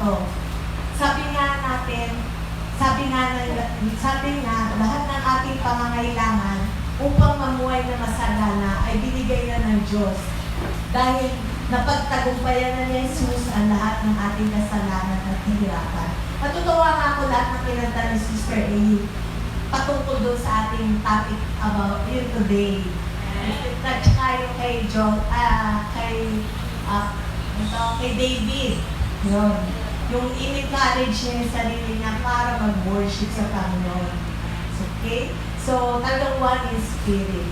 to. Sabi nga, lahat ng ating pangangailangan upang mamuhay na masagana ay binigay na ng Diyos. Dahil napagtagumpayan na ni Jesus ang lahat ng ating kasalanan at kahirapan. Matutuwa nga ako lahat ng kinanta ni Sister A patungkol doon sa ating topic about you today. At saka yung kay David. Yun. Yung in-encourage niya yung sarili niya para mag-worship sa Panginoon. Okay? So, talagang one in spirit.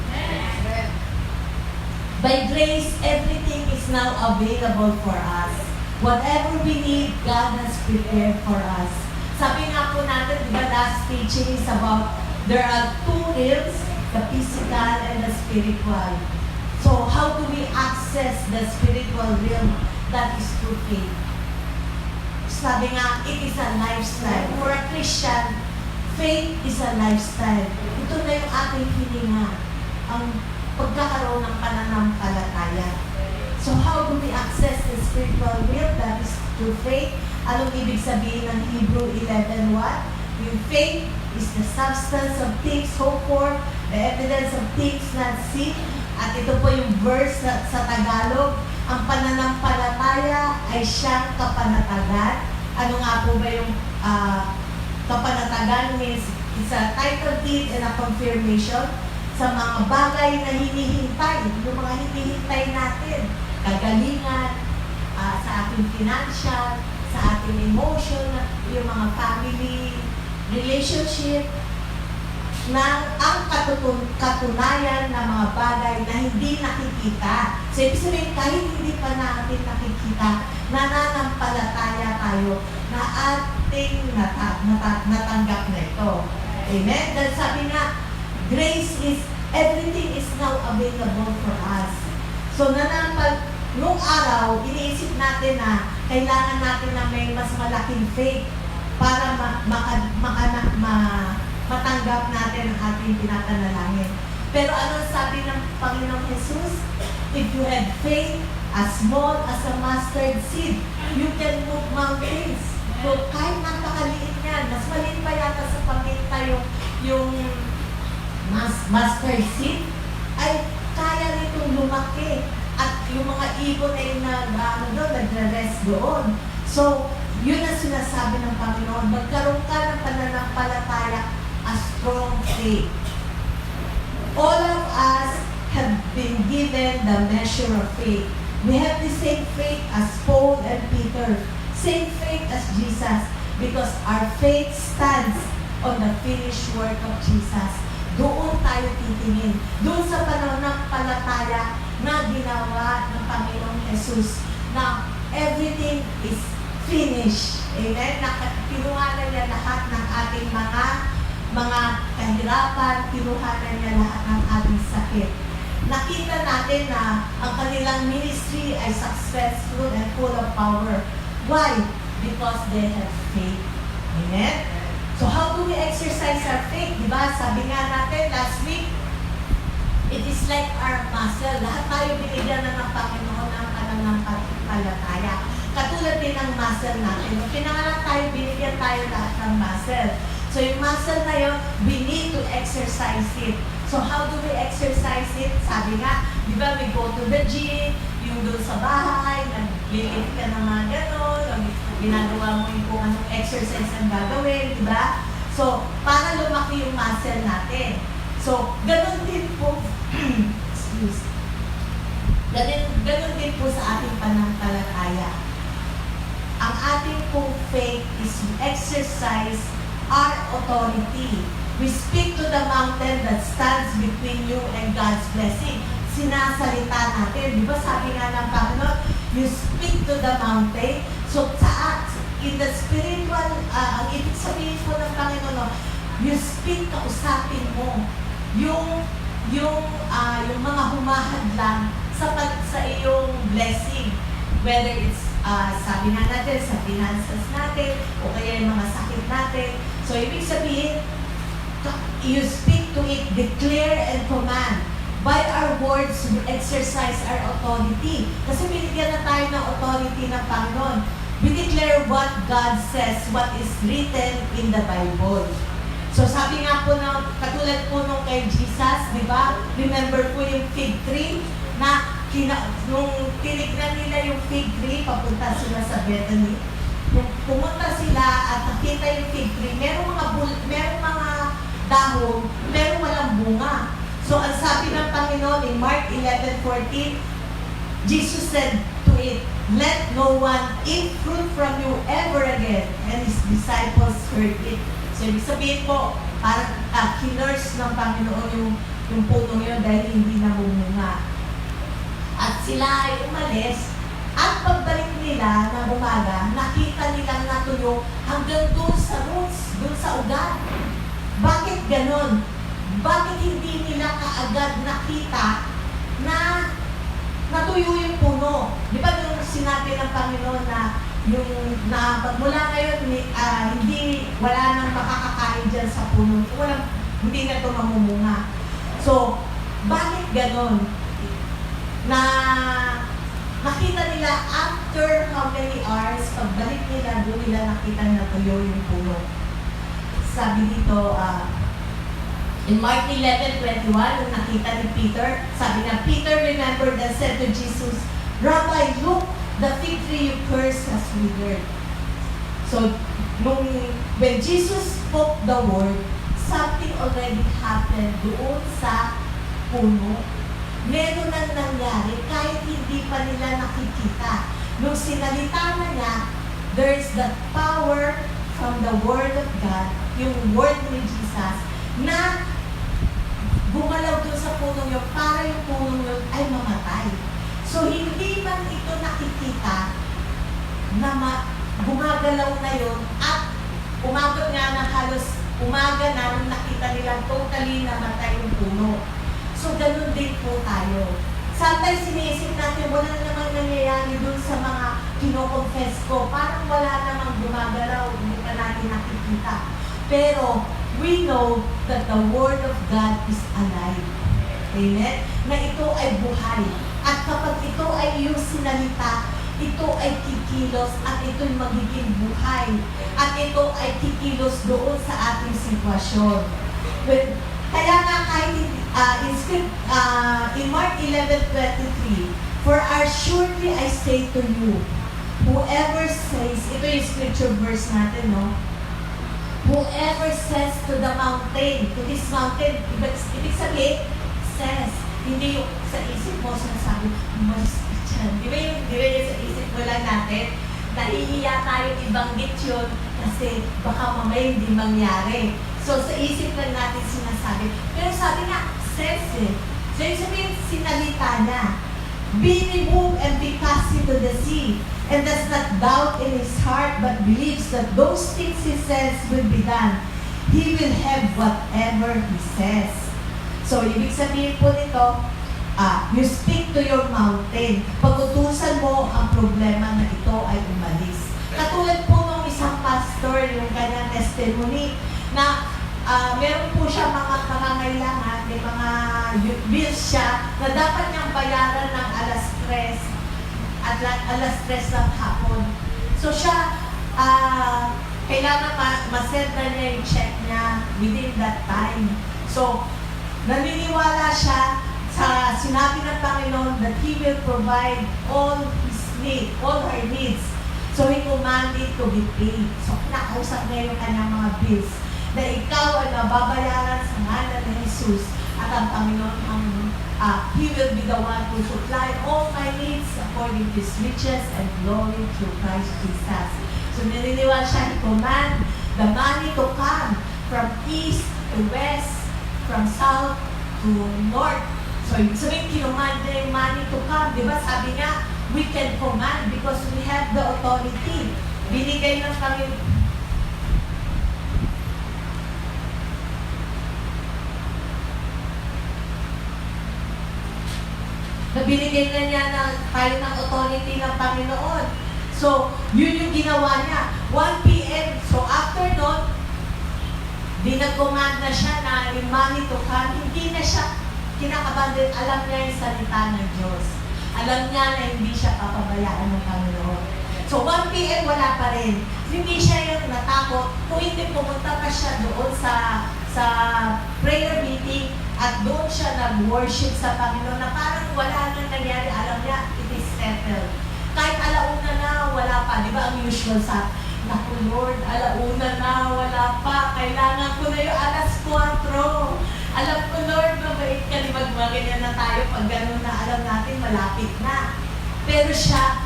By grace, everything is now available for us. Whatever we need, God has prepared for us. Sabi nga po natin, di ba, last teaching is about there are two realms, the physical and the spiritual. So, how do we access the spiritual realm? That is through faith. Sabi nga, it is a lifestyle. For a Christian, faith is a lifestyle. Ito na yung ating hininga, ang pagkakaroon ng pananampalataya. So how do we access the spiritual realm? That is through faith. Anong ibig sabihin ng Hebrew 11:1? Yung faith is the substance of things hoped for, the evidence of things not seen. At ito po yung verse sa Tagalog, ang pananampalataya ay siyang kapanatagan. Ano nga po ba yung kapanatagan? Means it's a title deed and a confirmation sa mga bagay na hinihintay, yung mga hinihintay natin, kagalingan, sa ating financial, sa ating emotion, yung mga family relationship, na ang katunayan ng mga bagay na hindi nakikita. So, ibig sabihin, kahit hindi pa natin nakikita, nananampalataya tayo na ating natanggap na ito. Amen? Dahil sabi nga, grace is, everything is now available for us. So, nung araw, iniisip natin na kailangan natin na may mas malaking faith para matanggap natin ang ating pinapanalangin. Pero ano sabi ng Panginoong Jesus? If you have faith as small as a mustard seed, you can move mountains. So kahit napakaliit yan, mas maliit pa yata sa paminta yung mustard seed, ay kaya nitong lumaki. At yung mga ibon ay nagre-rest doon. So, yun ang sinasabi ng Panginoon. Magkaroon ka ng pananampalataya, a strong faith. All of us have been given the measure of faith. We have the same faith as Paul and Peter, same faith as Jesus, because our faith stands on the finished work of Jesus. Doon tayo titingin. Doon sa pananampalataya na ginawa ng Panginoong Jesus, na everything is finished. Amen? Kinuhanan niya lahat ng ating mga kahirapan, kinuhanan niya lahat ng ating sakit. Nakita natin na ang kanilang ministry ay successful and full of power. Why? Because they have faith. Amen? So how do we exercise our faith? Diba? Sabi nga natin last week, it is like our muscle. Lahat tayo binigyan na ng Panginoon ng pananampalataya. Katulad din ng muscle natin. Nung pinanganak tayo, binigyan tayo lahat ng muscle. So yung muscle na yun, we need to exercise it. So how do we exercise it? Sabi nga, di ba, we go to the gym, yung doon sa bahay, nag-lift ka ng mga gano'n, ginagawa mo yung kung anong exercise ang gagawin, di ba? So, para lumaki yung muscle natin. So, ganun din po, ganun din po sa ating pananampalataya. Ang ating pong faith is to exercise our authority. We speak to the mountain that stands between you and God's blessing. Sinasalita natin. Di ba sabi nga ng Panginoon, you speak to the mountain. So, in the spiritual, ang ibig sabihin po ng Panginoon, you speak, kausapin mo yung mga humahadlang sa iyong blessing. Whether it's, sabi nga natin, sa finances natin, o kaya yung mga sakit natin. So, ibig sabihin, you speak to it, declare and command. By our words, we exercise our authority. Kasi binigyan na tayo ng authority ng Panginoon. We declare what God says, what is written in the Bible. So sabi nga po na, katulad po nung kay Jesus, di ba? Remember po yung fig tree na nung tinignan nila yung fig tree, papunta sila sa Bethany. Nung pumunta sila at nakita yung fig tree, merong mga dahon, pero walang bunga. So ang sabi ng Panginoon in Mark 11:14, Jesus said to it, "Let no one eat fruit from you ever again." And his disciples heard it. So ibig sabihin po, parang kinurse ng Panginoon yung puno yun dahil hindi namumunga. At sila ay umalis, at pagbalik nila ng umaga, nakita nilang natuyo hanggang doon sa roots, doon sa ugat. Bakit ganon? Bakit hindi nila kaagad nakita na natuyo yung puno? Di ba yung sinabi ng Panginoon na mula ngayon, wala nang makakakain dyan sa puno. Hindi na ito mamumunga. So, bakit ganon? Na nakita nila after how many hours, pagbalik nila, doon nila nakita na natuyo yung puno. Sabi dito, in Mark 11:21, nung nakita ni Peter, sabi na, Peter remembered and said to Jesus, "Rabbi, look, the fig tree you cursed has withered." So, when Jesus spoke the word, something already happened doon sa puno. Meron nang nangyari kahit hindi pa nila nakikita. Nung sinalita na niya, there's the power from the Word of God, yung Word ni Jesus, na gumalaw doon sa puno yun para yung puno yun ay mamatay. So, hindi man ito nakikita na gumagalaw na yun at umabot nga na halos umaga na nung nakita nila totally namatay yung puno. So, ganun din po tayo. Sometimes siniisip natin, wala namang nangyayari dun sa mga kino-confess ko. Parang wala namang gumagalaw, hindi pa natin nakikita. Pero, we know that the Word of God is alive. Amen? Na ito ay buhay. At kapag ito ay iyong sinalita, ito ay kikilos at ito'y magiging buhay. At ito ay kikilos doon sa ating sitwasyon. Kaya nga kahit in Mark 11:23, "For surely I say to you, whoever says," ito yung scripture verse natin, no? "Whoever says to the mountain," to this mountain, ibig sabihin, says, hindi yung sa isip mo, sinasabi, "Umalis ka dyan." Di ba yung sa isip mo lang natin? Nahihiya tayo ibanggit yun kasi baka mamaya hindi mangyari. So, sa isip lang natin sinasabi. Pero sabi nga, says eh. So, yung sabihin, sinalita niya. "Be removed and be cast into the sea, and does not doubt in his heart, but believes that those things he says will be done. He will have whatever he says." So, ibig sabihin po nito, you speak to your mountain. Pag-utusan mo ang problema na ito ay umalis. Katulad po ng isang pastor, yung kanyang testimony, na meron po siya mga pangangailangan, may mga bills siya na dapat niyang bayaran ng alas 3 at alas 3 ng hapon. So siya, kailangan ma-send na niya yung check niya within that time. So, naniniwala siya sa sinabi ng Panginoon that He will provide all His needs, all her needs. So, He commanded to be paid. So, kinakausap niya yung kanyang mga bills na ikaw ay mababayaran sa ngalan ni Jesus at ang Panginoon He will be the one to supply all my needs according to His riches and glory through Christ Jesus. So naniniwala siya, He command the money to come from east to west, from south to north. So ibig sabihin, kinumand niya yung money to come. Di ba sabi niya, we can command because we have the authority. Binigay ng Panginoon. Binigay na niya tayo ng authority ng Panginoon. So, yun yung ginawa niya. 1 p.m. So, after nun, dinag-command na siya na yung money to come. Hindi na siya kinakabahan. Alam niya yung salita ng Diyos. Alam niya na hindi siya papabayaan ng Panginoon. So, 1 p.m. wala pa rin. natin. Hindi siya yung natakot, kung hindi pumunta pa siya doon sa prayer meeting at doon siya nag-worship sa Panginoon na parang wala nang nangyari, alam niya, it is settled. Kahit alauna na, wala pa. Di ba ang usual sa, naku Lord, alauna na, wala pa. Kailangan ko na yung alas 4. Alam ko Lord, mabait ka, di ba ganyan na tayo pag gano'n na alam natin, malapit na. Pero siya,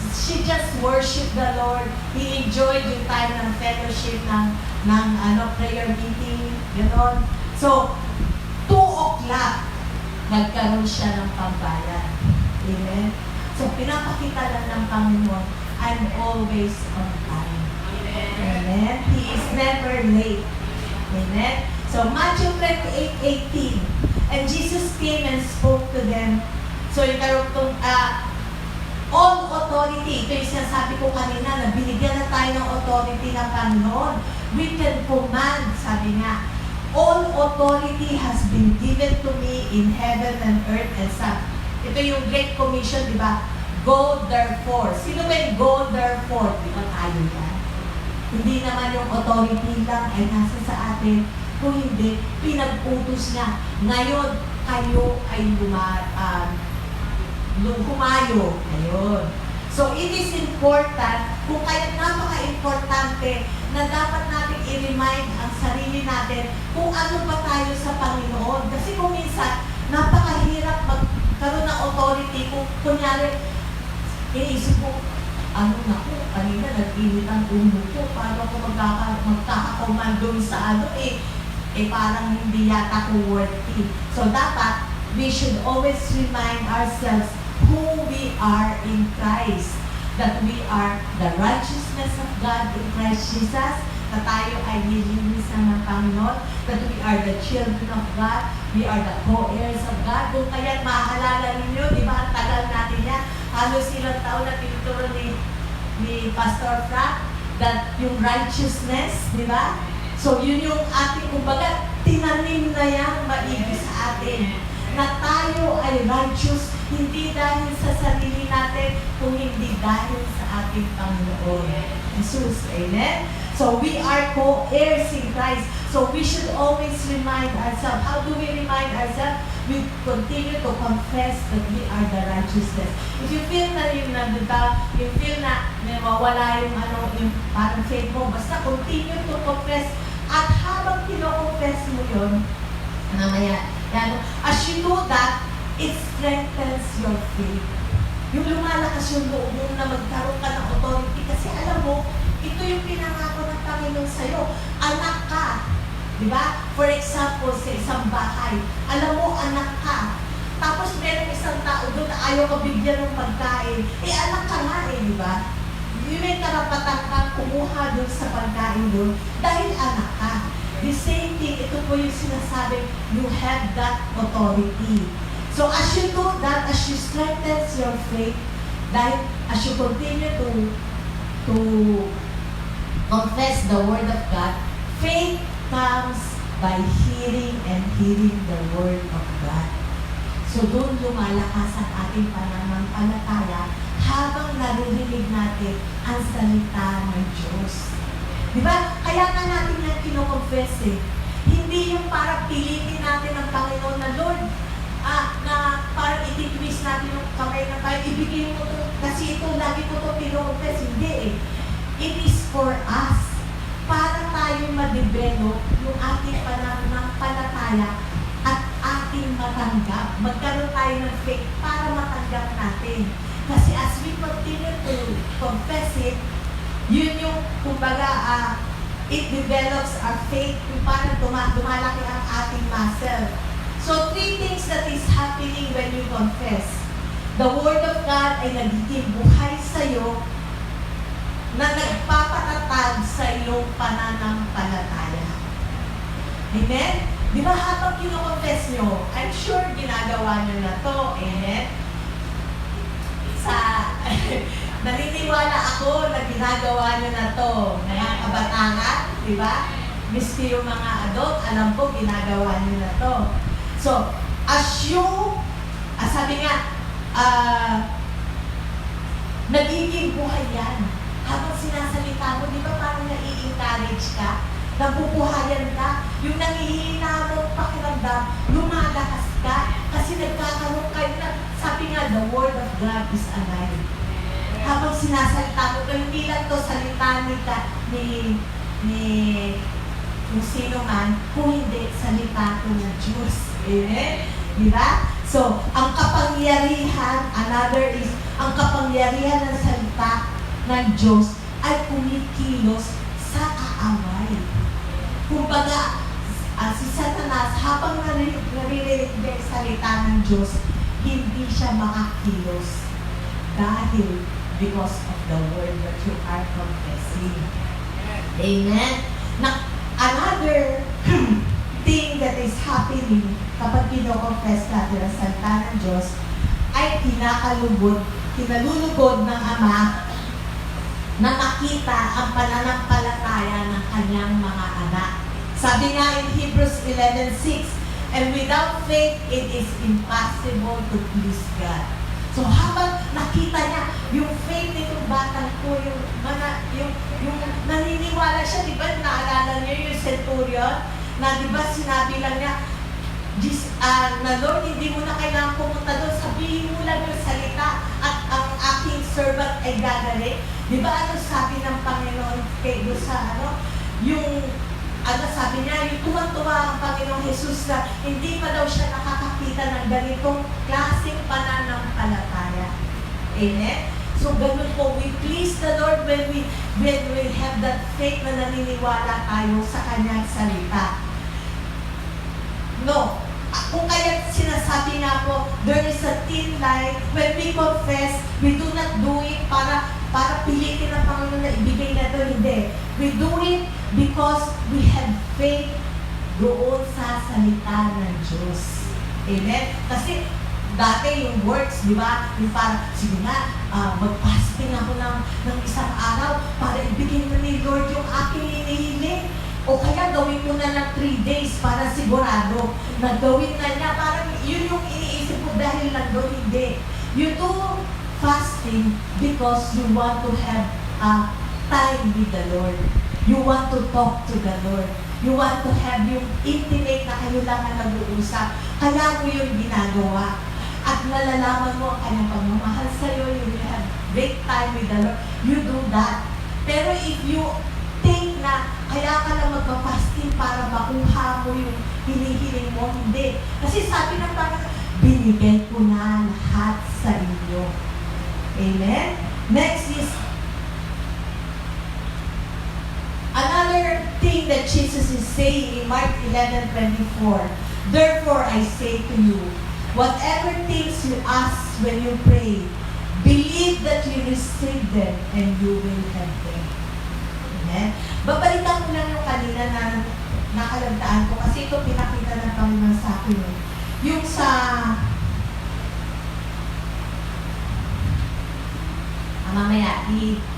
she just worshiped the Lord. He enjoyed yung time ng fellowship, ng prayer meeting, gano'n. So, 2 o'clock, nagkaroon siya ng pambayan. Amen? So, pinapakita lang ng Panginoon, I'm always on time. Amen? He is never late. Amen? So, Matthew 28:18, and Jesus came and spoke to them. So, yung karugtong, all authority, ito yung sinasabi ko kanina, na binigyan na tayo ng authority ng Panginoon. We can command, sabi nga, all authority has been given to me in heaven and earth and sun. Ito yung Great Commission, di ba? Go therefore. Sino ba yung go therefore? Di ba tayo yan? Hindi naman yung authority lang ay nasa sa atin. Kung hindi, pinag-utos niya. Ngayon, kayo ay humayo. Ayun. So, it is important, kung kaya napaka-importante na dapat natin i-remind ang sarili natin kung ano ba tayo sa Panginoon. Kasi kung minsan, napakahirap magkaroon ng authority kung kunyari, iniisip ko, kanina nag-init ang ulo ko, paano ko magkakakomando sa parang hindi yata ko worthy. So, dapat, we should always remind ourselves who we are in Christ. That we are the righteousness of God in Christ Jesus. Na tayo ay nilinisan ng Panginoon. That we are the children of God. We are the co-heirs of God. Kung kaya't maaalala ninyo, di ba, ang tagal natin yan. Halos ilang taon na tinuturo ni Pastor Frank, that yung righteousness, di ba? So, yun yung ating, kumbaga, tinanim na yan maigi sa atin. Na tayo ay righteous, hindi dahil sa sarili natin, kung hindi dahil sa ating Panginoon, Jesus. Amen? So, we are co-heirs in Christ. So, we should always remind ourselves. How do we remind ourselves? We continue to confess that we are the righteousness. If you feel na you feel na mawala yung parang faith mo, basta continue to confess. At habang kino-confess mo yun, as you do that, it strengthens your faith. Yung lumalakas yung loob mo na magkaroon ka ng authority. Kasi alam mo, ito yung pinangako ng Panginoon sa'yo. Anak ka. Diba? For example, sa isang bahay, alam mo, anak ka. Tapos meron isang tao doon na ayaw ka bigyan ng pagkain. Anak ka nga diba? Yung may karapatan kang kumuha doon sa pagkain doon dahil anak ka. The same thing, ito po yung sinasabi, you have that authority. So as you do that, as you strengthen your faith, dahil as you continue to confess the Word of God, faith comes by hearing and hearing the Word of God. So doon lumalakas ang ating pananampalataya habang naririnig natin ang salita ng Diyos. Diba? Kaya nga natin yan kino-confess Hindi yung parang pilitin natin ang Panginoon na Lord, na parang ititwist natin yung kamay na tayo, ibigay mo to, kasi ito, lagi ko to kino-confess. Hindi It is for us. Para tayo ma-develop yung ating pananampalataya at ating matanggap. Magkaroon tayo ng faith para matanggap natin. Kasi as we continue to confess it, yun yung, kumbaga, it develops our faith kung parang dumalaki ang ating muscle. So, 3 things that is happening when you confess. The Word of God ay nagiging buhay sa'yo na nagpapatatag sa iyong pananampalataya. Amen? Di ba habang kino-confess nyo, I'm sure ginagawa nyo na to. Amen? Naniniwala ako na ginagawa nyo na to. Mga kabataan, di ba? Miski yung mga adult, alam ko ginagawa nyo na to. So, sabi nga, nagiging buhay yan. Habang nabubuhayan ka, yung nangihina mong pakiramdam, lumalakas ka, kasi nagkakaroon kayo na, sabi nga, the Word of God is alive. Habang sinasalita mo, hindi lang to salita ni kung sino man, kung hindi, salita ko ng Diyos. Amen? Diba? So, ang kapangyarihan, another is, ang kapangyarihan ng salita ng Diyos ay kumikilos sa kaaway. Kumbaga, si Satanas, habang naririnig niya yung salita ng Diyos, hindi siya makakilos dahil because of the word that you are confessing. Amen? Another thing that is happening kapag kino-confess natin ang salita ng Diyos ay kinalulugod ng Ama na makita ang pananampalataya ng kanyang mga anak. Sabi nga in Hebrews 11:6, and without faith, it is impossible to please God. So habang nakita niya yung faith nitong batang ko, yung naniniwala siya, di ba, naalala niyo yung centurion, na di ba sinabi lang niya, na Lord, hindi mo na kailangan pumunta doon, sabihin mo lang yung salita at ang aking servant ay gagaling. Di ba ano sabi ng Panginoon kay doon sa sabi niya, yung tuwang-tuwa ang Panginoong Jesus na hindi pa daw siya nakakakita ng ganitong klaseng pananampalataya. Amen? So, ganun po, we please the Lord when we have that faith na naniniwala tayo sa Kanyang salita. No. Kung kaya sinasabi nga po, there is a thin line when we confess, we do not do it para pilitin ng Panginoon na ibigay na ito. Hindi. We do it because we have faith doon sa salita ng Diyos. Amen? Kasi dati yung works, di ba? Yung parang, sige nga, mag-fasting ako ng isang araw para ibigay na ni Lord yung aking hinihiling. O kaya gawin mo na ng 3 days para sigurado na gawin na niya. Parang yun yung iniisip ko dahil lang doon. Hindi. You do fasting because you want to have time with the Lord. You want to talk to the Lord. You want to have yung intimate na kayo lang ang nag-uusap. Kaya mo yung ginagawa. At nalalaman mo ang kanyang pagmamahal sa'yo. You have great time with the Lord. You do that. Pero if you think na kaya ka lang magpa-fasting para makuha mo yung hinihiling mo, hindi. Kasi sabi ng Panginoon, binigay ko na lahat sa inyo. Amen? Next is another thing that Jesus is saying in Mark 11:24. Therefore, I say to you, whatever things you ask when you pray, believe that you receive them and you will have them. Amen? Babalikan ko lang yung kanina na nakalagdaan ko kasi ito pinakita ng Panginoon sa akin. Yung sa mamaya,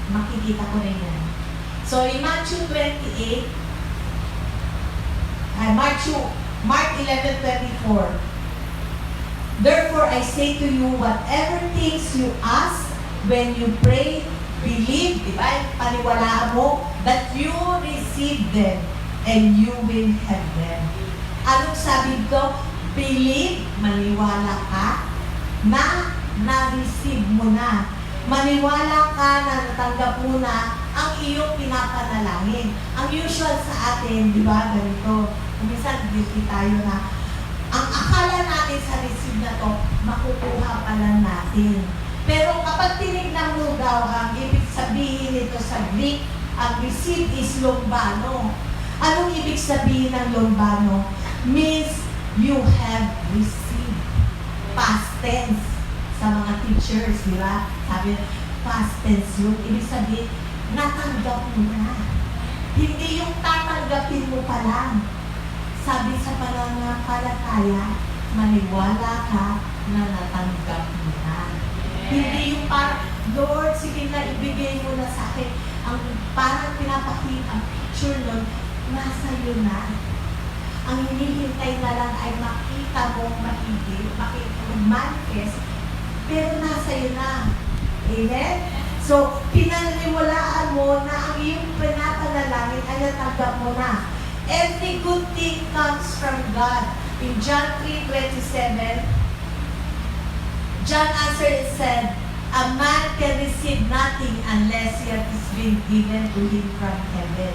makikita ko rin yan. So, in Matthew 28, Mark 11:24, therefore, I say to you, whatever things you ask when you pray, believe, di ba? Paniwalaan mo that you receive them and you will have them. Anong sabi ko? Believe, maniwala ka na na-receive mo na. Maniwala ka na natanggap mo na ang iyong pinapanalangin. Ang usual sa atin, di ba, ganito, minsan guilty tayo na ang akala natin sa receive na to, makukuha pa lang natin. Pero kapag tinignan mo daw, ang ibig sabihin nito sa Greek, ang receive is lombano. Anong ibig sabihin ng lombano? Means you have received. Past tense. Sa mga teachers, di ba? Sabi, past tense yun. Ibig sabihin, natanggap mo na. Hindi yung tatanggapin mo pa lang. Sabi sa pananampalataya, maniwala ka na natanggap mo na. Hindi yung parang, Lord, sige na, ibigay mo na sa akin. Ang parang pinapakita, ang picture nun, nasa iyo na. Ang hinihintay na lang ay makita mo mahigit, makita mo manifest, pero nasa iyo na. Amen? So, pinaniniwalaan mo na ang iyong pinapanalangin ay natanggap mo na. Every good thing comes from God. In John 3:27, John answered and said, "A man can receive nothing unless it has been given to him from heaven."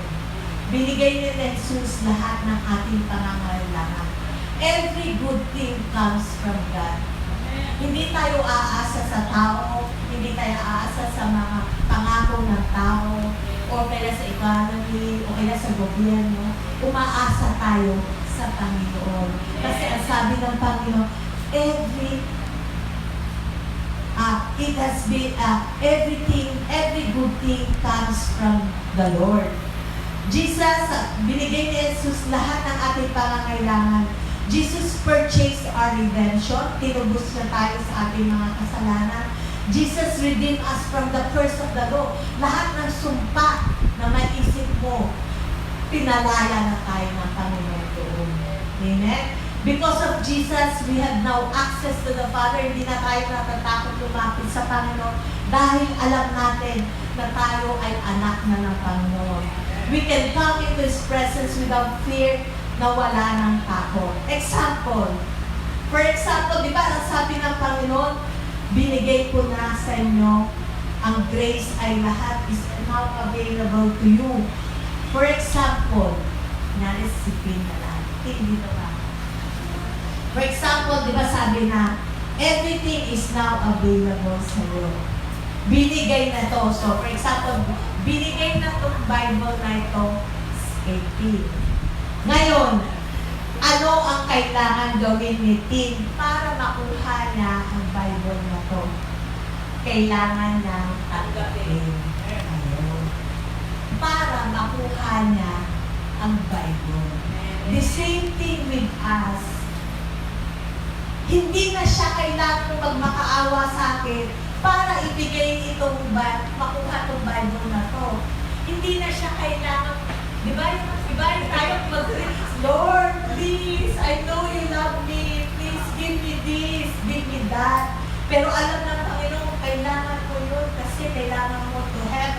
Binigay ni Jesus lahat ng ating pangangailangan. Every good thing comes from God. Hindi tayo aasa sa tao, hindi tayo aasa sa mga pangako ng tao, o kaya sa economy, o kaya sa gobyerno. Umaasa tayo sa Panginoon. Kasi ang sabi ng Panginoon, every good thing comes from the Lord. Jesus, binigay ni Jesus lahat ng ating pangangailangan. Jesus purchased our redemption. Tinubos na tayo sa ating mga kasalanan. Jesus redeemed us from the curse of the law. Lahat ng sumpa na may isip mo, pinalaya na tayo ng Panginoon doon. Amen? Because of Jesus, we have now access to the Father. Hindi na tayo natatakot lumapit sa Panginoon dahil alam natin na tayo ay anak na ng Panginoon. We can come into His presence without fear na wala ng takot. For example, di ba, ang sabi ng Panginoon, binigay ko na sa inyo, ang grace ay lahat is now available to you. For example, narisipin na lang. Hindi na ba? For example, di ba sabi na, everything is now available sa iyo. Binigay na to. So, for example, binigay na itong Bible na ito, 18. Ngayon, ano ang kailangan gawin ni Tim para makuha niya ang Bible na to? Kailangan niyang tanggapin. Ayun. Para makuha niya ang Bible. The same thing with us. Hindi na siya kailangan magmakaawa sa akin para ibigay itong makuha itong Bible na to. Hindi na siya kailangan, di ba tayo Lord, please, I know you love me, please give me this, give me that. Pero alam ng Panginoon, kailangan ko yun kasi kailangan mo to have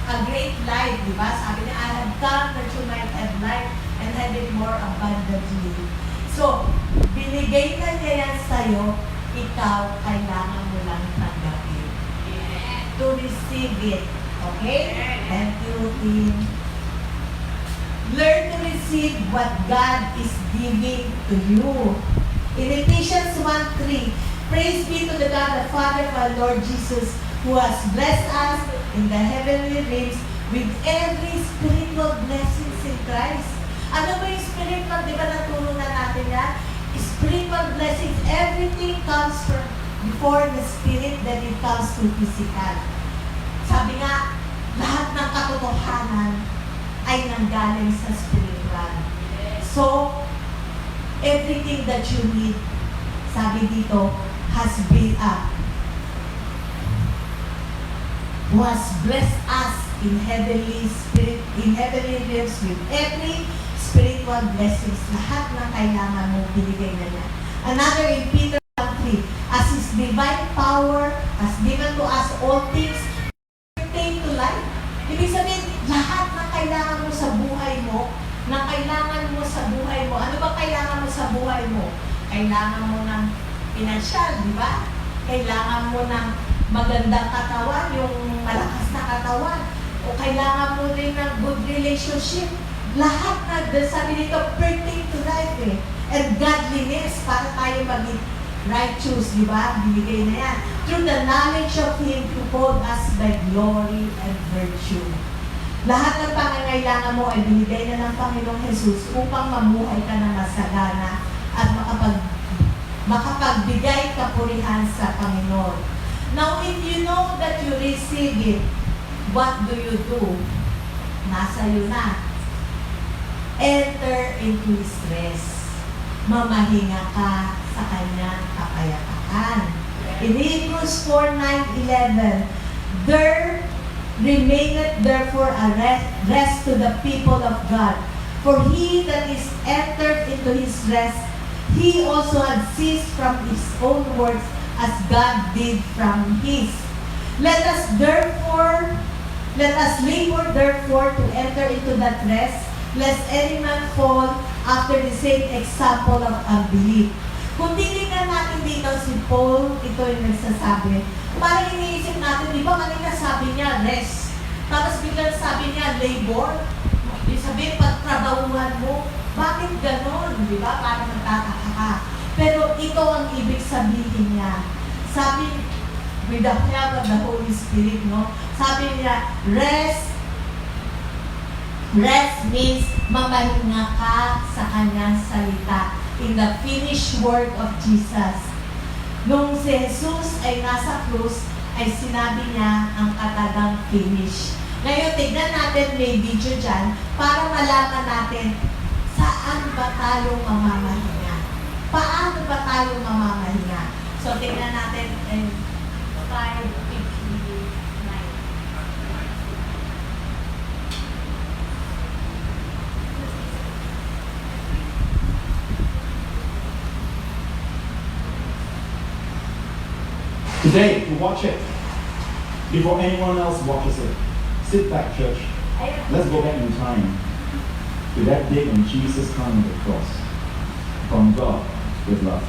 a great life, di ba? Sabi niya, I have come that you might have life and have it more abundantly. So, binigay na niya yan sa'yo, ikaw, kailangan mo lang tanggapin. To receive it. Okay? Thank you, team. Learn to receive what God is giving to you. In Ephesians 1:3, praise be to the God, the Father of our Lord Jesus, who has blessed us in the heavenly realms with every spiritual blessings in Christ. Ano ba yung spiritual? Di ba natulong na natin yan? Spiritual blessings, everything comes from before the spirit, then it comes to physical. Sabi nga, lahat ng katotohanan ay nanggaling sa spiritual. So, everything that you need, sabi dito, has been was blessed us in heavenly spirit, in heavenly realms with every spiritual blessings. Lahat ng kailangan mo, binigay na niya. Another in Peter 1:3, as His divine power has given to us all things pertain to life. Ibig sabihin, lahat ng kailangan mo sa buhay mo, ano ba kailangan mo sa buhay mo? Kailangan mo ng financial, di ba? Kailangan mo ng magandang katawan, yung malakas na katawan. O kailangan mo rin ng good relationship. Lahat na, sabi dito, pertain to life eh. And godliness, para tayo maging righteous, di ba? Binigay na yan. Through the knowledge of Him who called us by glory and virtue. Lahat ng pangangailangan mo ay binigay na ng Panginoong Jesus upang mamuhay ka na masagana at makapagbigay kapurihan sa Panginoon. Now, if you know that you receive it, what do you do? Nasa iyo na. Enter into His rest. Mamahinga ka sa Kanyang kapayapaan. In Hebrews 4:9-11, there remaineth therefore a rest to the people of God. For he that is entered into his rest, he also had ceased from his own works as God did from his. Let us therefore Let us labor therefore to enter into that rest, lest any man fall after the same example of unbelief. Kung titignan natin dito si Paul, ito yung nagsasabi. Parang iniisip natin, di ba kanina sabi niya, rest. Tapos biglang sabi niya, labor. Ibig sabihin, pagtrabahuan mo. Bakit ganon? Di ba? Parang nagtataka ka. Pero ito ang ibig sabihin niya. Sabi, with the help of the Holy Spirit, no? Sabi niya, rest. Rest means mamahinga ka sa kanyang salita. In the finished work of Jesus. Nung si Jesus ay nasa krus, ay sinabi niya ang katagang finish. Ngayon, tignan natin, may video dyan, para malaman natin saan ba tayo mamamahinga. Paano ba tayo mamamahinga? So, tignan natin, 5:59. Today, to watch it, before anyone else watches it, sit back, church. Let's go back in time to that day when Jesus hung on the cross from God with love.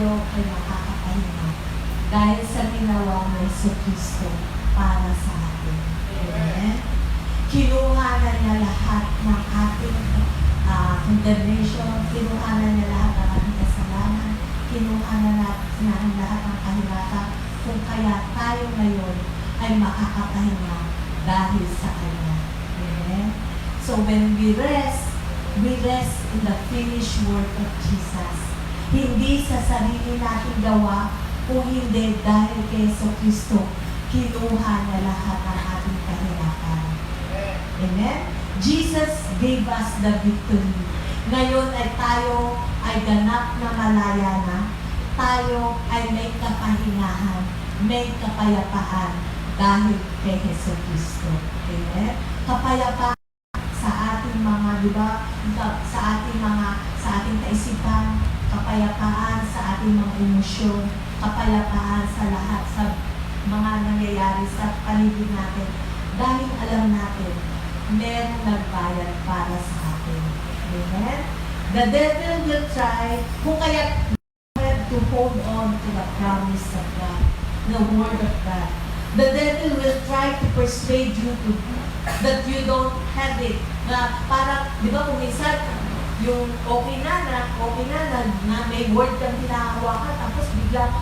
tayo ay makakapahinga dahil sa ginawa ng Jesucristo para sa atin. Amen? Kinuha na niya lahat ng ating condemnation, kinuha na niya lahat ng ating kasalanan, kinuha na natin lahat ng kahirapan, kung kaya tayo ngayon ay makakapahinga dahil sa Kanya. Amen? So when we rest in the finished work of Jesus. Hindi sa sarili nating gawa, kung hindi dahil kay Jesucristo, kinuha na lahat ng ating kahirapan. Amen? Jesus gave us the victory. Ngayon ay tayo ay ganap na malaya na. Tayo ay may kapahingahan, may kapayapaan dahil kay Jesucristo. Amen? Kapayapaan sa ating mga, di ba? Sa ating kaisipan, kapayapaan sa ating mga emosyon, kapayapaan sa lahat sa mga nangyayari sa paligid natin. Dahil alam natin, merong nagbayad para sa atin. Amen? The devil will try, kung kaya to hold on to the promise of God, the word of God. The devil will try to persuade you to that you don't have it. Na parang, di ba kung minsan, yung okay na may word kang hinahawakan, tapos biglang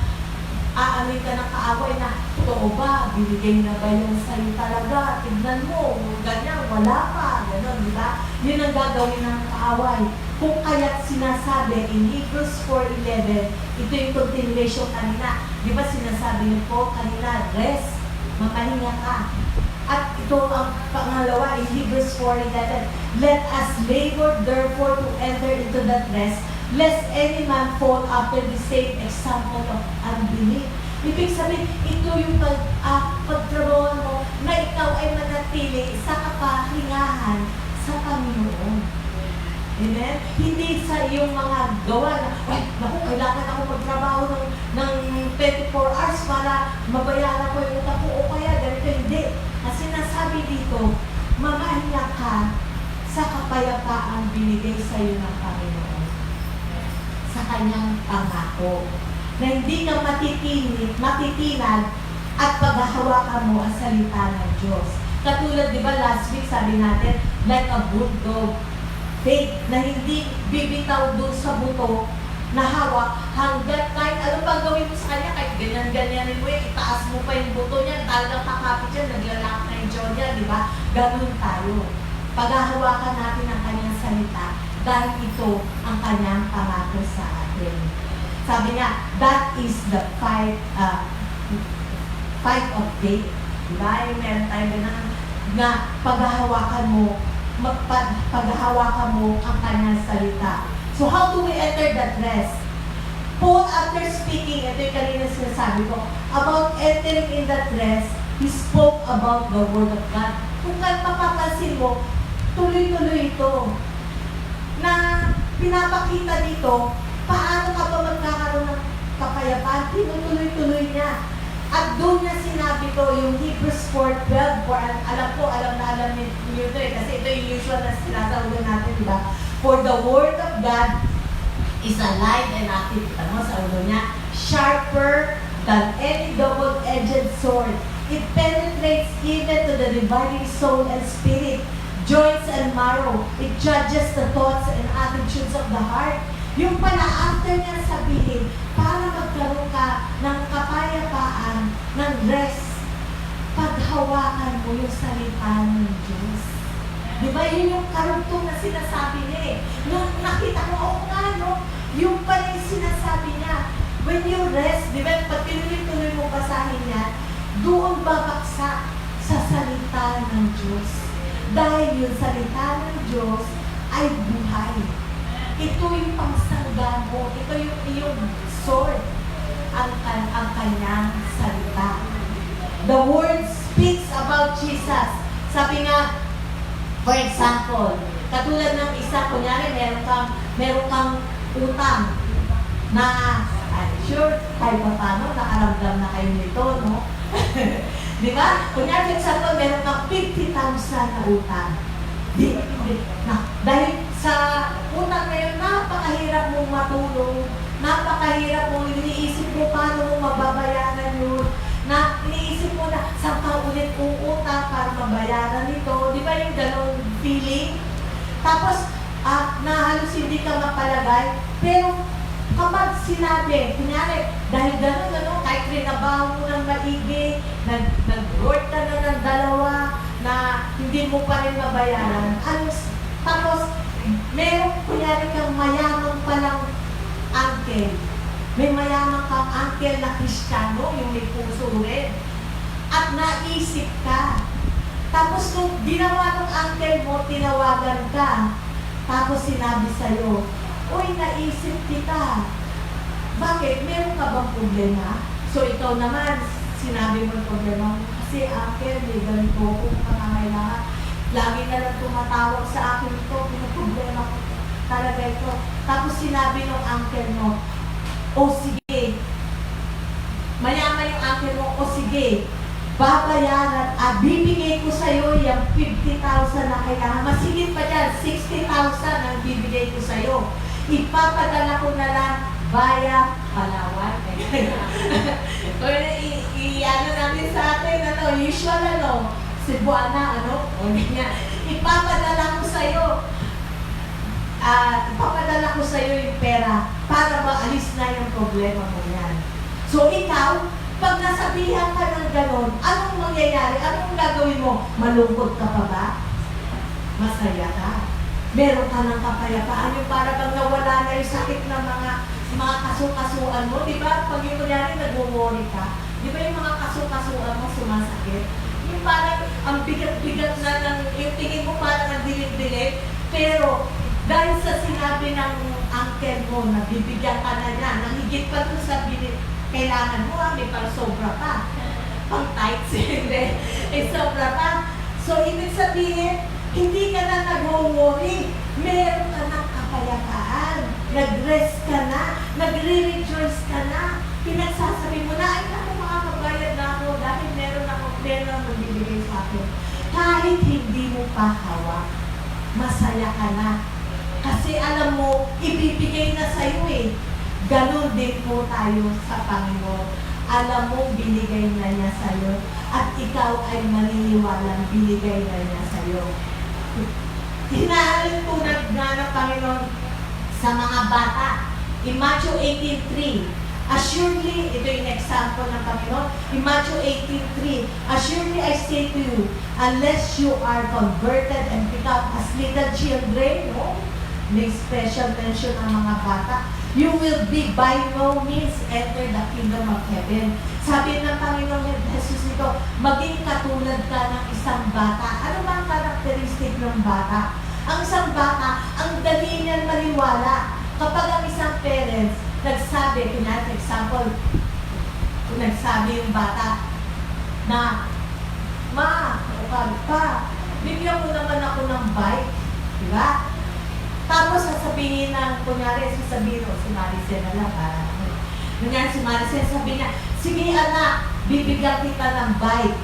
aamin ka ng kaaway na, totoo ba? Binigay na ba yung sa'yo talaga? Tignan mo, ganyan, wala pa. Ganon, di ba? Yun ang gagawin ng kaaway. Kung kaya't sinasabi in Hebrews 4:11, ito yung continuation kanina. Di ba sinasabi niyo po kanina, rest, mamahinga ka. At ito ang pangalawa in Hebrews 4:11, let us labor therefore to enter into that rest, lest any man fall after the same example of unbelief. Ibig sabihin, ito yung pagtrabaho mo na ikaw ay manatili sa kapahingahan sa Panginoon. Amen? Hindi sa iyong mga gawa na, ay, naku, kailangan ako magtrabaho ng 24 hours para mabayaran ko yung utang ko o kaya ganito, hindi. Ang sinasabi dito, mamahinga ka sa kapayapaang binigay sa iyo ng Panginoon. Sa Kanyang pangako. Na hindi ka matitinag at paghahawakan mo ang salita ng Diyos. Katulad, di ba, last week sabi natin, like a bulldog, faith na hindi bibitaw doon sa buto na hawak hanggat kahit ano pang gawin mo sa kanya, kahit ganyan-ganyanin mo yan, itaas mo pa yung buto niya, talagang kakapit yan, naglalak na yung jaw niya, di ba? Ganun tayo. Paghahawakan natin ang kanyang salita dahil ito ang kanyang pangako sa atin. Sabi niya, that is the fight of faith. Diba? Meron tayo na paghahawakan mo ang kanyang salita. So how do we enter that rest? Paul, after speaking, ito yung kanina sinasabi ko, about entering in that rest, he spoke about the Word of God. Kung mapapansin mo, tuloy-tuloy ito. Na pinapakita dito, paano ka ba magkakaroon ng kapayapaan? Tinutuloy-tuloy niya. At doon niya sinabi ko, yung Hebrews 4:12, alam niyo ito eh, kasi ito yung usual na sinasabi natin, di ba? For the Word of God is alive and active. Sa ulo niya, sharper than any double-edged sword. It penetrates even to the dividing soul and spirit, joints and marrow. It judges the thoughts and attitudes of the heart. Yung pala, after niya sabihin, para magkaroon ka ng kapayapaan, ng rest, paghawakan mo yung salita ng Diyos. Di ba yun yung karugtong na sinasabi niya eh. Nung nakita ko, oo nga, no? Yung pala yung sinasabi niya. When you rest, di ba, pag tinuloy-tuloy mo basahin niya, doon babaksak sa salita ng Diyos. Dahil yung salita ng Diyos ay buhay. Ito yung pangsangga mo. Ito yung iyong sword. Ang kanyang salita. The word speaks about Jesus. Sabi nga, for example, katulad ng isa, kunyari, meron kang utang na, I'm sure, kahit pa paano, nakaramdam na kayo nito, no? Di ba? Kunyari, for example, meron kang 50,000 na utang. Dahil sa utang na yun, napakahirap mong matulong, napakahirap mong Saan ka ulit uutang para mabayaran ito? Di ba yung ganong feeling? Tapos, nahalos hindi ka mapalagay. Pero, kapag sinabi, kunyari, dahil gano'n, kahit trinabaho mo ng maigi, nag-work ka na ng 2, na hindi mo pa rin mabayaran, tapos, meron, kunyari kang mayaman palang uncle. May mayaman kang uncle na Kristiyano, yung may puso rin. At naisip ka. Tapos nung ginawa ng uncle mo, tinawagan ka. Tapos sinabi sa'yo, uy, naisip kita. Bakit? Meron ka bang problema? So ikaw naman, sinabi mo yung problema mo, kasi uncle, may ganito ko pangangailangan. Lagi na lang tumatawag sa akin ito, problema ko talaga ito. Tapos sinabi ng uncle mo, o sige, mayaman yung uncle mo, o sige, babayaran, bibigay ko sa'yo yung 50,000 na kailangan. Masigit pa dyan, 60,000 ang bibigay ko sa'yo. Ipapadala ko na lang via Palawan. Ano namin sa atin, usual Cebuana, o ganyan. Ipapadala ko sa'yo yung pera para maalis na yung problema mo yan. So ikaw, pag nasabihan ka ng gano'n, anong mangyayari? Anong gagawin mo? Malungkot ka pa ba? Masaya ka? Meron ka ng kapayapaan, yung para bang nawala na yung sakit ng mga kasukasuan mo, di ba? Pag yung kunyari nag-worry ka, di ba yung mga kasukasuan mo sumasakit? Yung parang ang bigat-bigat na ng, yung tingin mo parang ang dilim-dilim, pero dahil sa sinabi ng uncle mo na bibigyan ka na niya, nahigit pa doon sa kailangan mo, may pang sobra pa. Pang tights, hindi. Sobra pa. So, ibig sabihin, hindi ka na nag-worry. Meron ka ng kapayapaan. Nag-rest ka na. Nagre-rejoice ka na. Pinagsasabi mo na, ay, naku, makakabayad na ako dahil meron akong pera na bibigay sa akin. Kahit hindi mo pa hawak, masaya ka na. Kasi alam mo, ibibigay na sa'yo eh. Ganon din po tayo sa Panginoon. Alam mo, binigay na niya sa'yo. At ikaw ay maniniwalang binigay na niya sa'yo. Hinahal tulad nga ng Panginoon sa mga bata. In Matthew 18:3, assuredly, ito yung example ng Panginoon. In Matthew 18:3, assuredly I say to you, unless you are converted and become as little children, may special mention ang mga bata, you will be by no means enter the kingdom of heaven. Sabi ng Panginoon Jesus nito, maging katulad ka ng isang bata. Ano ba ang karakteristik ng bata? Ang isang bata, ang dali niyan maniwala. Kapag ang isang parents nagsabi, kunyari, example, kung nagsabi yung bata na, ma, pa, bigyan mo naman ako ng bike, di ba? Tapos sasabihin ng, kunyari, sasabihin ko, si Maricel na lang, kunyari si Maricel, sabi niya, sige anak, bibigyan kita ng bike.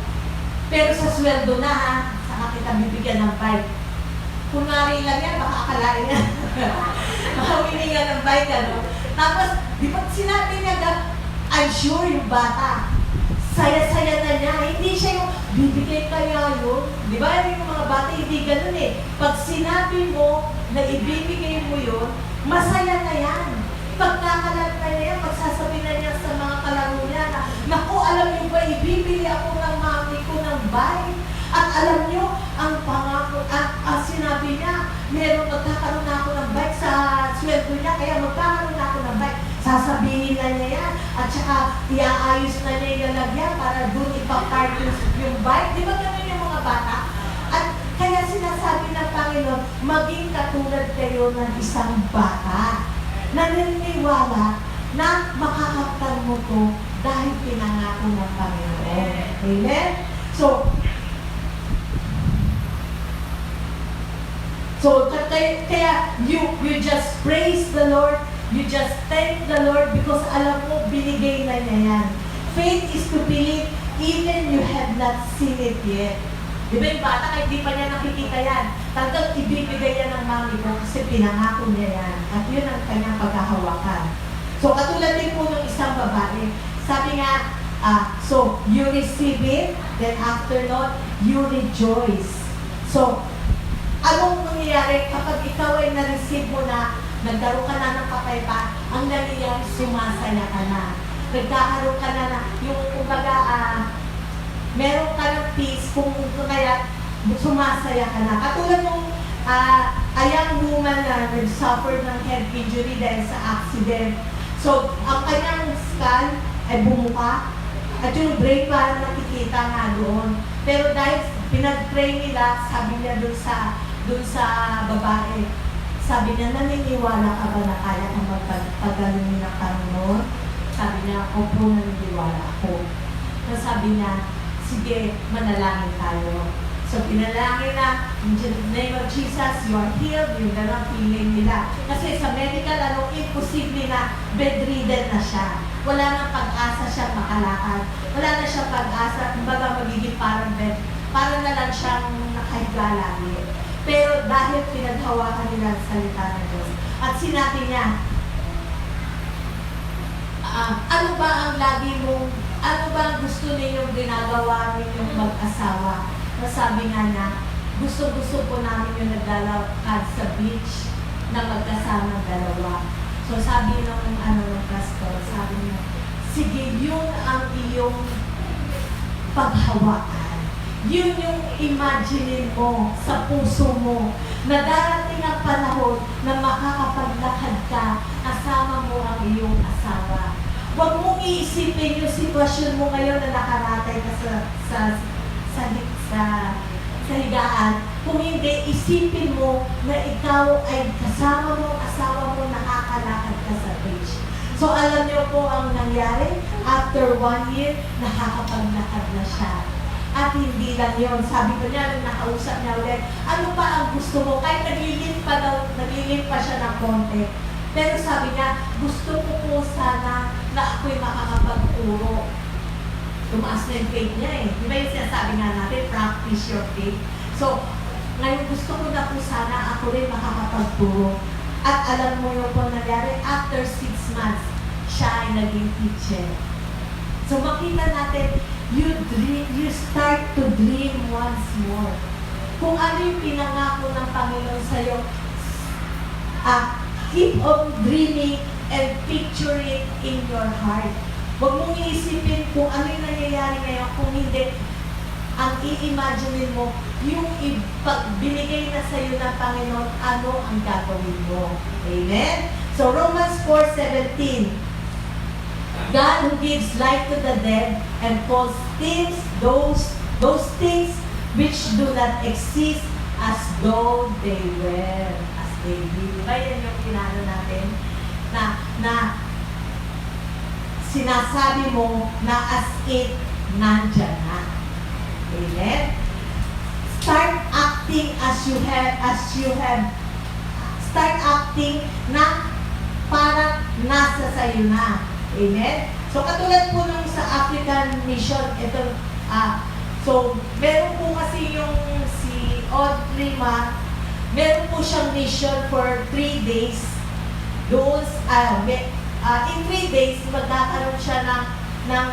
Pero sa sweldo na ha, saka kita bibigyan ng bike. Kunwari lang yan, baka akalain niya. Makawini nga ng bike, Tapos, di ba sinabi niya, I'm sure yung bata, saya-saya na niya. Hindi siya yung bibigay kaya yun. Di ba yung mga bata, hindi ganun eh. Pag sinabi mo na ibibigay mo yun, masaya na yan. Pagkakalat na niya, pagsasabi na niya sa mga kalaro niya na, naku, alam niyo ba, ibibili ako ng mami ko ng bike. At alam niyo, ang pangako, sinabi niya, magkakaroon na ako ng bike sa sweldo niya, kaya magkakaroon na ako ng bike. Sasabihin na niya yan, at saka iaayos na niya yung lalagyan para doon ipapark yung bike. Di ba ganun yung mga bata? At kaya sinasabi ng Panginoon, maging katulad kayo ng isang bata na naniniwala na makakaptan mo to dahil pinangako ng Panginoon. Amen? So kaya you just praise the Lord, you just thank the Lord because alam mo, binigay na niya yan. Faith is to believe even you have not seen it yet. Di ba yung bata, kahit di pa niya nakikita yan, talagang ibibigay yan ng mami ko kasi pinangako niya yan. At yun ang kanyang paghahawakan. So katulad din po ng isang babae, sabi nga, So, you receive it, then after not, you rejoice. So, anong mangyayari kapag ikaw ay na-receive mo na, nagkaroon ka na ng kapayapaan, ang nangyayari, sumasaya ka na. Nagkakaroon ka na yung kumbaga, meron ka ng peace kung kaya sumasaya ka na. Katulad nung a young woman na nag-suffer ng head injury dahil sa accident. So, ang kanyang skull ay bumuka at yung brain parang nakikita nga doon. Pero dahil pinag-pray nila, sabi niya dun sa babae, sabi niya, naniniwala ka ba na kaya kang magpagaling ng Panginoon? Sabi niya, opo, naniniwala ako. So, sabi niya, sige, manalangin tayo. So, pinalangin na, in the name of Jesus, you are healed, yung gano'ng feeling nila. Kasi sa medical, imposible na bedridden na siya. Wala nang pag-asa siya makalakad. Wala na siyang pag-asa, kumbaga magiging parang bed. Parang na lang siyang nakahiga lagi. Pero dahil pinaghawakan nila ang salita ng Diyos, at sinabi niya, ano ba ang gusto ninyong ginagawa ninyong mag-asawa? Sabi nga niya, gusto po namin yung naglalakad sa beach na magkasama dalawa. So sabi ng pastor, sabi niya, sige, yun ang iyong paghawakan. Yun yung imagine mo sa puso mo na darating ang panahon na makakapaglakad ka kasama mo ang iyong asawa. Huwag mong iisipin yung sitwasyon mo ngayon na nakaratay ka sa higaan. Kung hindi, isipin mo na ikaw ay kasama mo, asawa mo, nakakalakad ka sa beach. So alam niyo po ang nangyari, after 1 year, nakakapaglakad na siya. At hindi lang yun. Sabi ko niya, nung nakausap niya ulit, ano pa ang gusto mo? Kahit naglilin pa siya ng konti. Pero sabi niya, gusto ko po sana na ako'y makakapagturo. Tumaas na yung faith niya eh. Di ba yung sinasabi nga natin, practice your faith. So, ngayon gusto ko na po sana ako rin makakapagturo. At alam mo yung po nangyari, after 6 months, siya ay naging teacher. So, makita natin, you start to dream once more. Kung ano yung pinangako ng Panginoon sa'yo, keep on dreaming and picture it in your heart. Huwag mong iisipin kung ano yung nangyayari ngayon, kung hindi, ang i-imagine mo, yung binigay na sa'yo ng Panginoon, ano ang gagawin mo. Amen? So, Romans 4:17, God who gives life to the dead and calls things, those things which do not exist as though they were, as they be. Diba yan yung kinano natin? Na sinasabi mo na as if nandyan na. Amen? Start acting start acting na parang nasa sayo na. Amen? So, katulad po nung sa African mission, ito, so, meron po kasi yung si Audrey Ma, meron po siyang mission for 3 days. Those, in 3 days, magkakaroon siya ng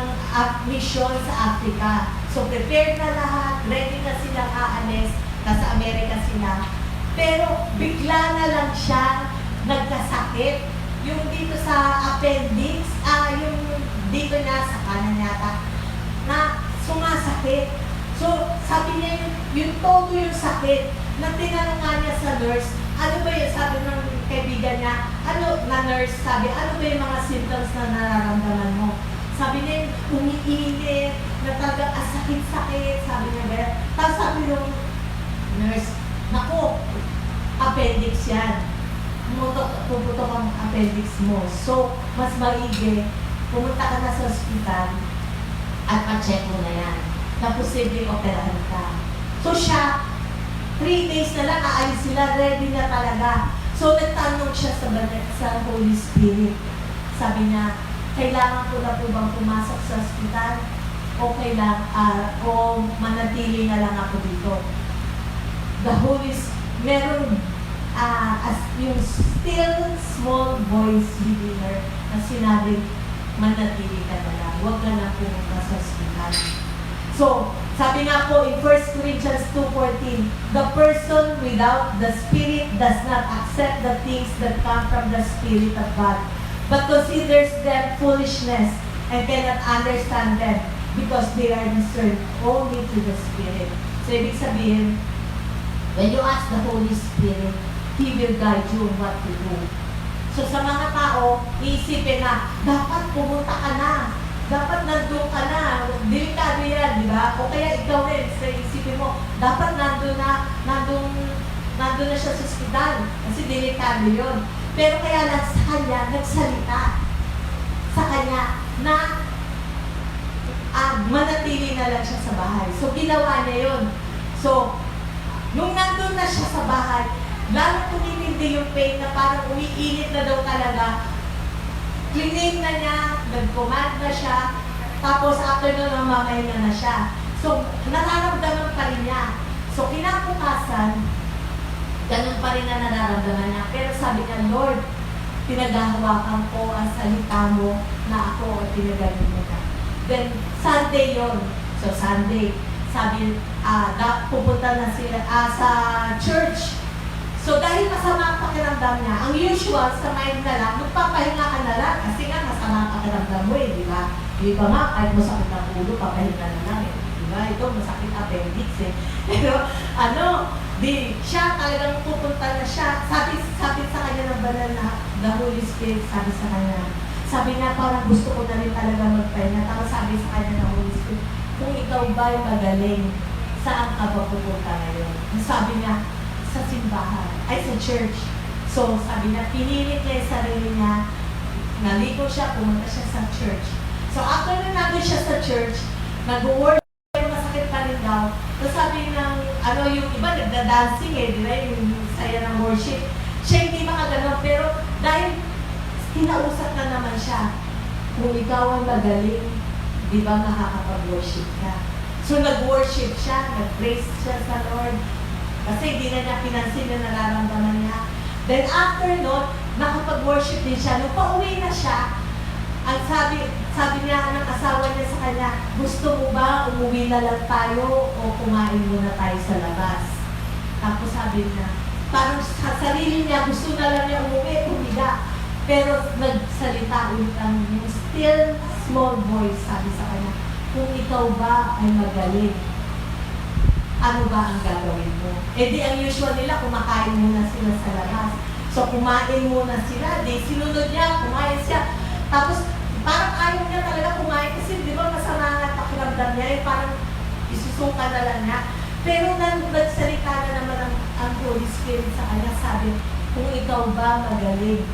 mission sa Africa. So, prepared na lahat, ready na silang aalis, nasa Amerika sila. Pero, bigla na lang siya nagkasakit. Yung dito sa appendix, yung dito na sa kanan yata, na sumasakit. So, sabi niya yung todo yung sakit, na tinanong nga niya sa nurse, ano ba yun? Sabi ng kaibigan niya, na nurse, sabi, ano ba yung mga symptoms na nararamdaman mo? Sabi niya, umiinit, na talagang sakit-sakit, sabi niya, gaya. Tapos sabi ng nurse, naku, appendix yan. Puputok ang appendix mo. So, mas maigi, pumunta ka na sa ospital at ma-check mo na yan. Na posibleng operahan ka. So, siya, 3 days na lang, aalis sila, ready na talaga. So, nagtanong siya sa Holy Spirit. Sabi niya, kailangan ko na po bang pumasok sa ospital? Okay lang, o manatili na lang ako dito. The Holy Spirit, meron as yung still small voice within her na sinabi, manatili ka na lang. Huwag ka na pumunta sa ospital. So, sabi nga po in 1 Corinthians 2:14, the person without the Spirit does not accept the things that come from the Spirit of God, but considers them foolishness and cannot understand them because they are discerned only to the Spirit. So, ibig sabihin, when you ask the Holy Spirit, He will guide you on what to do. So, sa mga tao, iisipin na, dapat pumunta ka na. Dapat nandun ka na. Delikado yan, di ba? O kaya ikaw rin, sa isipin mo, dapat nandun na siya sa ospital. Kasi delikado yun. Pero kaya lang sa kanya, nagsalita sa kanya na manatili na lang siya sa bahay. So, ginawa niya yun. So, nung nandun na siya sa bahay, lalo tumimindi yung pain na parang umiinit na daw talaga. Cleaning na niya, nag-command na siya, tapos after nun, mamahinga na siya. So, nararamdaman pa rin niya. So, kinabukasan, ganun pa rin na nararamdaman niya. Pero sabi niya, Lord, pinaghahawakan ko ang salita mo na ako at pinagaling mo na. Then, Sunday yon. So, Sunday, sabi, pupunta na sila sa church. So, dahil masama ang pakiramdam niya, ang usual sa mind na lang, magpapahinga ka na lang kasi nga masama ang pakiramdam mo di ba? Di ba nga, kahit masakit ang ulo, papahinga na lang di ba? Ito, masakit appendix Pero, siya talagang pupunta na siya. Sabi sa kanya ng banal na the Holy Spirit, sabi sa kanya, sabi niya, parang gusto ko na rin talaga magpahinga. Tapos sabi sa kanya ng Holy Spirit, kung ikaw ba'y magaling, saan ka ba pupunta ngayon? Sabi niya, sa simbahan, sa church. So, sabi niya, pinilit niya yung sarili niya, naligo siya, pumunta siya sa church. So, after na nandun siya sa church, nag-worship, masakit pa rin daw. So, sabi ng, yung iba, nagda-dancing di ba, yung saya ng worship. Siya hindi makaganon, pero dahil kinausap na naman siya, kung ikaw ang magaling, di ba makakapag-worship ka? So, nag-worship siya, nag-praise siya sa Lord, kasi hindi na niya pinansin na nararamdaman niya. Then after nun, nakapag-worship din siya. Nung pauwi na siya, ang sabi niya ng asawa niya sa kanya, gusto mo ba umuwi na lang tayo o kumain muna tayo sa labas? Tapos sabi niya, parang sa sarili niya, gusto na lang niya umuwi, humiga. Pero nagsalita ulit ang yung still small voice, sabi sa kanya, kung ikaw ba ay magaling, ano ba ang gagawin mo? Di ang usual nila, kumakain muna sila sa labas. So, kumain muna sila. Sinunod niya, kumain siya. Tapos, parang ayaw niya talaga kumain kasi di ba masama nga pakiramdam niya, parang isusuka na lang niya. Pero nagsalita na naman ang Holy Spirit sa kanya, sabi, kung ikaw ba magaling,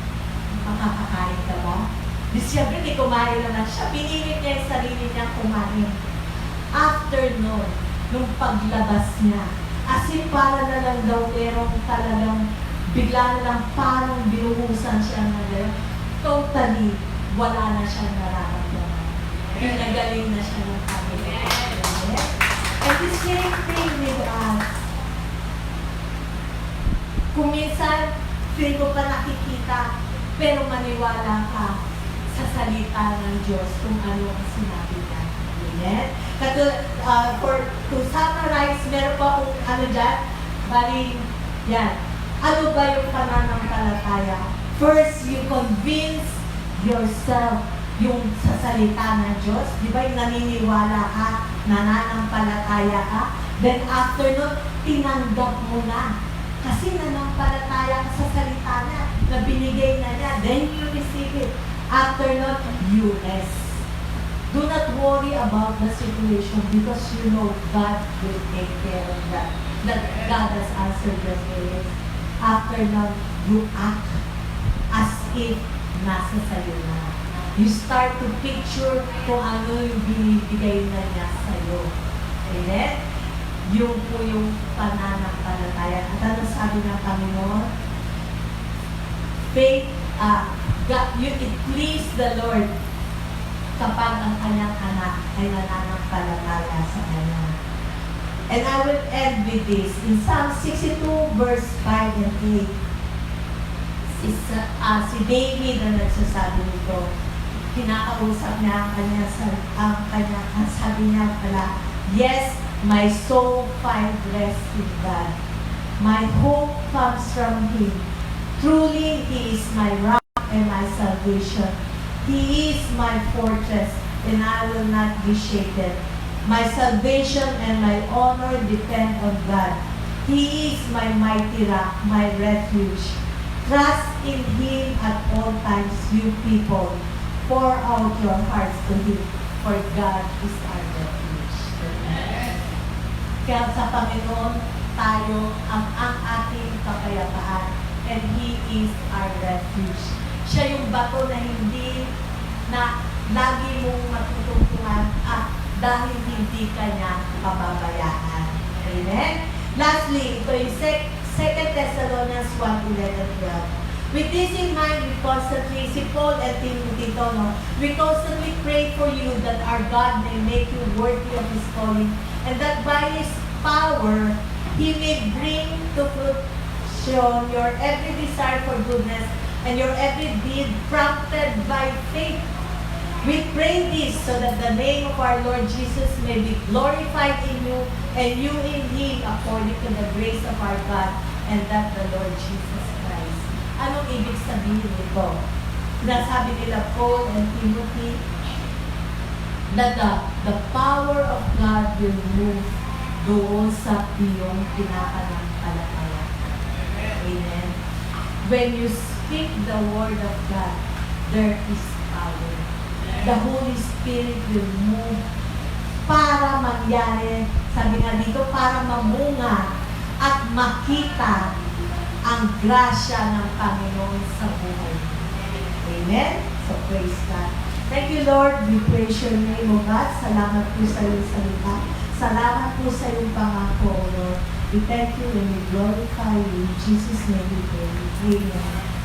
makakakain ka ba? Di siyempre, di kumain na lang siya. Pinilit niya yung sarili niya kumain. After nun, nung paglabas niya, as in para na lang daw, pero talagang bigla na lang parang binuhusan siya na gano'n. Totally, wala na siyang nararamdaman. Pinagaling na siya ng Panginoon. And the same thing with us. Kung minsan, feel ko pa nakikita, pero maniwala ka sa salita ng Diyos kung ano ang sinabi niya. Amen? To summarize, meron pa akong dyan, bali, yan. Ano ba yung pananampalataya? First, you convince yourself yung sa salita ng Diyos. Di ba yung naniniwala ka, nananampalataya ka? Then after nun, tinanggap mo na. Kasi nanampalataya ka sa salita niya, na binigay na niya. Then you receive it. After nun, you rest. Do not worry about the situation because you know God will take care of that. That God has answered your prayers. After that, you act as if nasa sayo na. You start to picture kung ano yung binibigay na niya sa'yo. Amen? Yung po yung pananampalataya. At ano sabi ng Panginoon? Faith, it please the Lord kapag ang kanyang anak ay nananampalataya sa kanya. And I will end with this. In Psalm 62 verse 5 and 8, si David ang nagsasabi nito. kinakausap niya ang kanya, sabi niya pala, yes, my soul find rest in God. My hope comes from Him. Truly, He is my rock and my salvation. He is my fortress, and I will not be shaken. My salvation and my honor depend on God. He is my mighty rock, my refuge. Trust in Him at all times, you people. Pour out your hearts to Him, for God is our refuge. Kaya sa Panginoon, tayo ang ating kapayapaan, and He is our refuge. Siya yung bato na hindi na lagi mong matutungtungan at dahil hindi ka niya pababayaan. Amen? Lastly, ito yung 2 Thessalonians 1:11-12. With this in mind, we constantly, si Paul and Timothy, we constantly pray for you that our God may make you worthy of His calling, and that by His power, He may bring to fruition your every desire for goodness and your every deed prompted by faith. We pray this so that the name of our Lord Jesus may be glorified in you and you in Him according to the grace of our God and that the Lord Jesus Christ. Anong ibig sabihin nito? Nasabi nila Paul and Timothy that the power of God will move doon sa iyong pinapanampalataya. Amen. When you speak the word of God, there is power. The Holy Spirit will move para mangyari, sabi nga dito, para mamunga at makita ang grasya ng Panginoon sa buhay. Amen? So praise God. Thank you, Lord. We praise your name, O God. Salamat po sa iyong salita. Salamat po sa iyong pangako, O Lord. We thank you and we glorify you. In Jesus' name we pray. Amen.